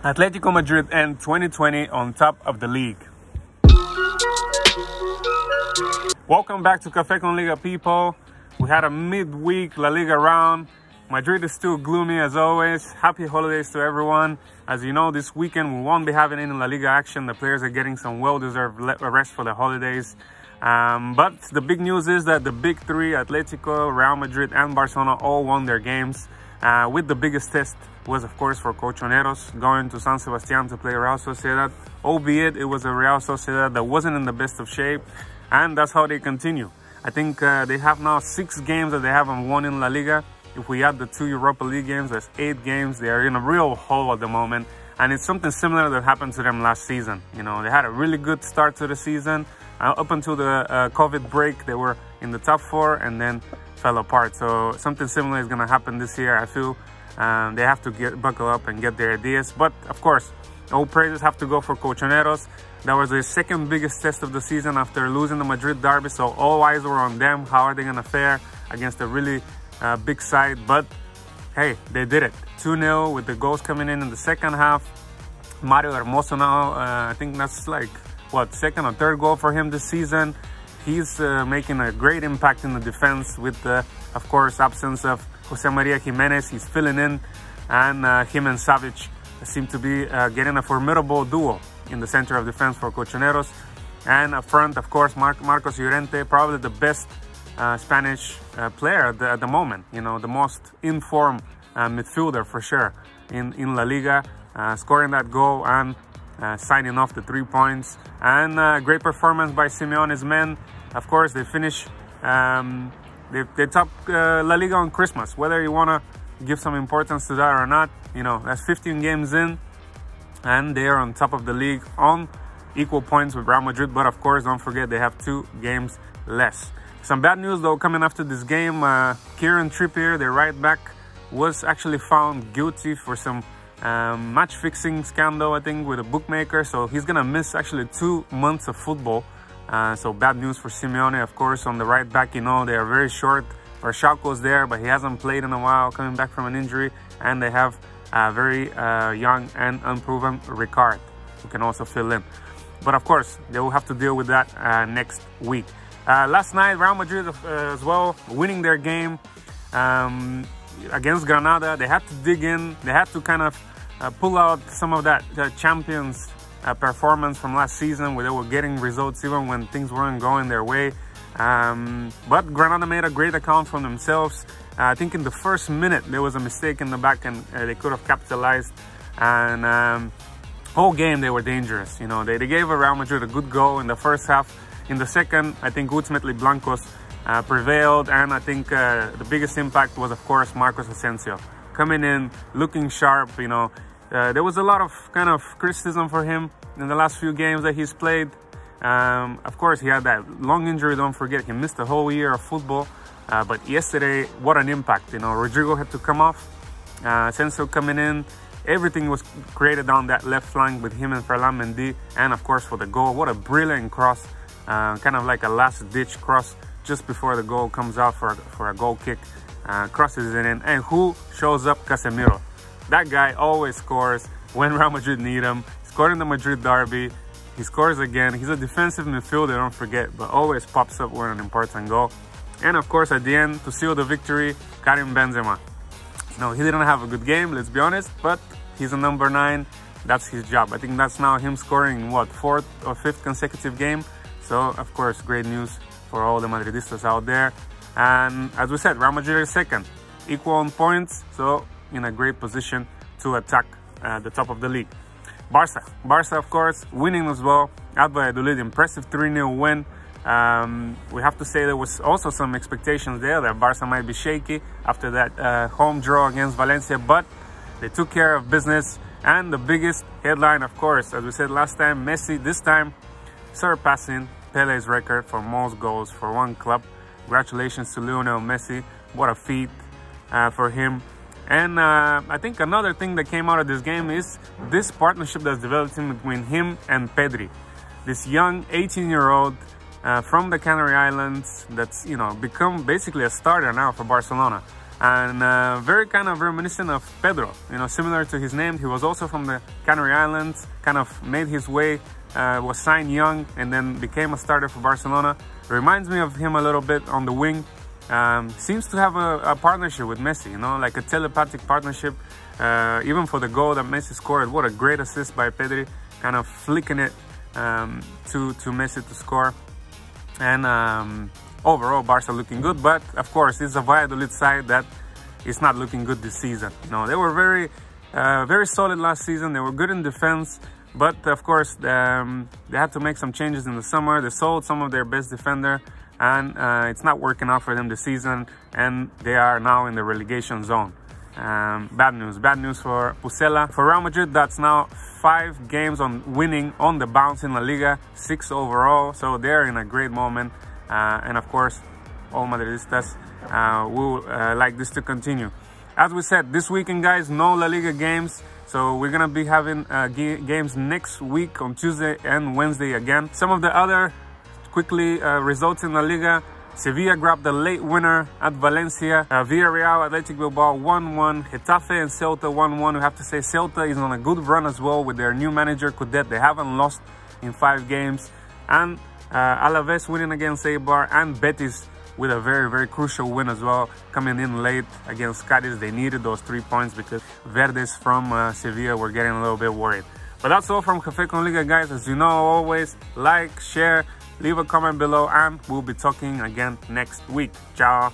Atletico Madrid end 2020 on top of the league. Welcome back to Café con Liga, people. We had a midweek La Liga round. Madrid is still gloomy as always. Happy holidays to everyone. As you know, this weekend we won't be having any La Liga action. The players are getting some well-deserved rest for the holidays. But the big news is that the big three, Atletico, Real Madrid and Barcelona, all won their games. With the biggest test was, of course, for Colchoneros, going to San Sebastián to play Real Sociedad, albeit it was a Real Sociedad that wasn't in the best of shape, and that's how they continue. I think they have now 6 games that they haven't won in La Liga. If we add the 2 Europa League games, that's 8 games. They are in a real hole at the moment, and it's something similar that happened to them last season. You know, they had a really good start to the season. Up until the COVID break, they were in the top 4 and then fell apart. So something similar is going to happen this year. I feel they have to buckle up and get their ideas. But of course, all praises have to go for Colchoneros. That was the second biggest test of the season after losing the Madrid derby. So all eyes were on them. How are they going to fare against a really big side? But hey, they did it. 2-0 with the goals coming in the second half. Mario Hermoso now, I think that's like, what, second or third goal for him this season. He's making a great impact in the defense with the, of course, absence of Jose Maria Jimenez. He's filling in, and him and Savic seem to be getting a formidable duo in the center of defense for Colchoneros. And up front, of course, Marcos Llorente, probably the best Spanish player at the moment. You know, the most in-form midfielder for sure in La Liga, scoring that goal and signing off the 3 points. And great performance by Simeone's men. Of course, they finish, they top La Liga on Christmas. Whether you want to give some importance to that or not, you know, that's 15 games in, and they are on top of the league on equal points with Real Madrid. But of course, don't forget they have 2 games less. Some bad news though coming after this game. Kieran Trippier, their right back, was actually found guilty for some match fixing scandal, I think, with a bookmaker. So he's gonna miss actually 2 months of football. So bad news for Simeone, of course. On the right back, you know, they are very short. Verschalko's there, but he hasn't played in a while, coming back from an injury. And they have very young and unproven Ricard, who can also fill in. But of course, they will have to deal with that next week. Last night, Real Madrid as well, winning their game against Granada. They had to dig in. They had to kind of pull out some of that Champions performance from last season, where they were getting results even when things weren't going their way. But Granada made a great account for themselves. I think in the first minute there was a mistake in the back, and they could have capitalized. And whole game they were dangerous. You know, they gave Real Madrid a good go in the first half. In the second, I think ultimately Blancos prevailed, and I think the biggest impact was, of course, Marcos Asensio coming in, looking sharp. You know, there was a lot of kind of criticism for him in the last few games that he's played. Of course, he had that long injury, don't forget. He missed a whole year of football. But yesterday, what an impact. You know, Rodrigo had to come off. Asensio coming in. Everything was created down that left flank with him and Ferland Mendy. And, of course, for the goal, what a brilliant cross. Kind of like a last-ditch cross just before the goal comes out for a goal kick. Crosses it in. And who shows up? Casemiro. That guy always scores when Real Madrid need him. He scored in the Madrid derby. He scores again. He's a defensive midfielder, don't forget, but always pops up with an important goal. And of course, at the end, to seal the victory, Karim Benzema. No, he didn't have a good game, let's be honest, but he's a number 9. That's his job. I think that's now him scoring, what, 4th or 5th consecutive game. So, of course, great news for all the Madridistas out there. And as we said, Real Madrid is second, equal on points, so in a great position to attack the top of the league. Barca, of course, winning as well. At Valladolid, impressive 3-0 win. We have to say there was also some expectations there that Barca might be shaky after that home draw against Valencia, but they took care of business. And the biggest headline, of course, as we said last time, Messi this time surpassing Pele's record for most goals for one club. Congratulations to Lionel Messi. What a feat for him. And I think another thing that came out of this game is this partnership that's developing between him and Pedri. This young 18-year-old from the Canary Islands that's, you know, become basically a starter now for Barcelona. and very kind of reminiscent of Pedro, you know, similar to his name. He was also from the Canary Islands, kind of made his way, was signed young and then became a starter for Barcelona. Reminds me of him a little bit on the wing. Seems to have a partnership with Messi, you know, like a telepathic partnership. Even for the goal that Messi scored, what a great assist by Pedri, kind of flicking it to Messi to score. And overall, Barca looking good, but of course, it's a Valladolid side that is not looking good this season. You know, they were very solid last season. They were good in defense, but of course, they had to make some changes in the summer. They sold some of their best defender, and it's not working out for them this season, and they are now in the relegation zone. Bad news for Pucela. For Real Madrid, that's now 5 games on winning on the bounce in La Liga, 6 overall, so they're in a great moment. And of course, all Madridistas will like this to continue. As we said, this weekend, guys, no La Liga games, so we're gonna be having games next week on Tuesday and Wednesday again. Some of the other quickly results in La Liga: Sevilla grabbed the late winner at Valencia. Villarreal, Athletic Bilbao 1-1. Getafe and Celta 1-1. We have to say Celta is on a good run as well with their new manager, Coudet. They haven't lost in 5 games. And Alaves winning against Eibar, and Betis with a very crucial win as well, coming in late against Cadiz. They needed those 3 points because Verdes from Sevilla were getting a little bit worried. But that's all from Café con Liga, guys. As you know, always like, share, leave a comment below, and we'll be talking again next week. Ciao.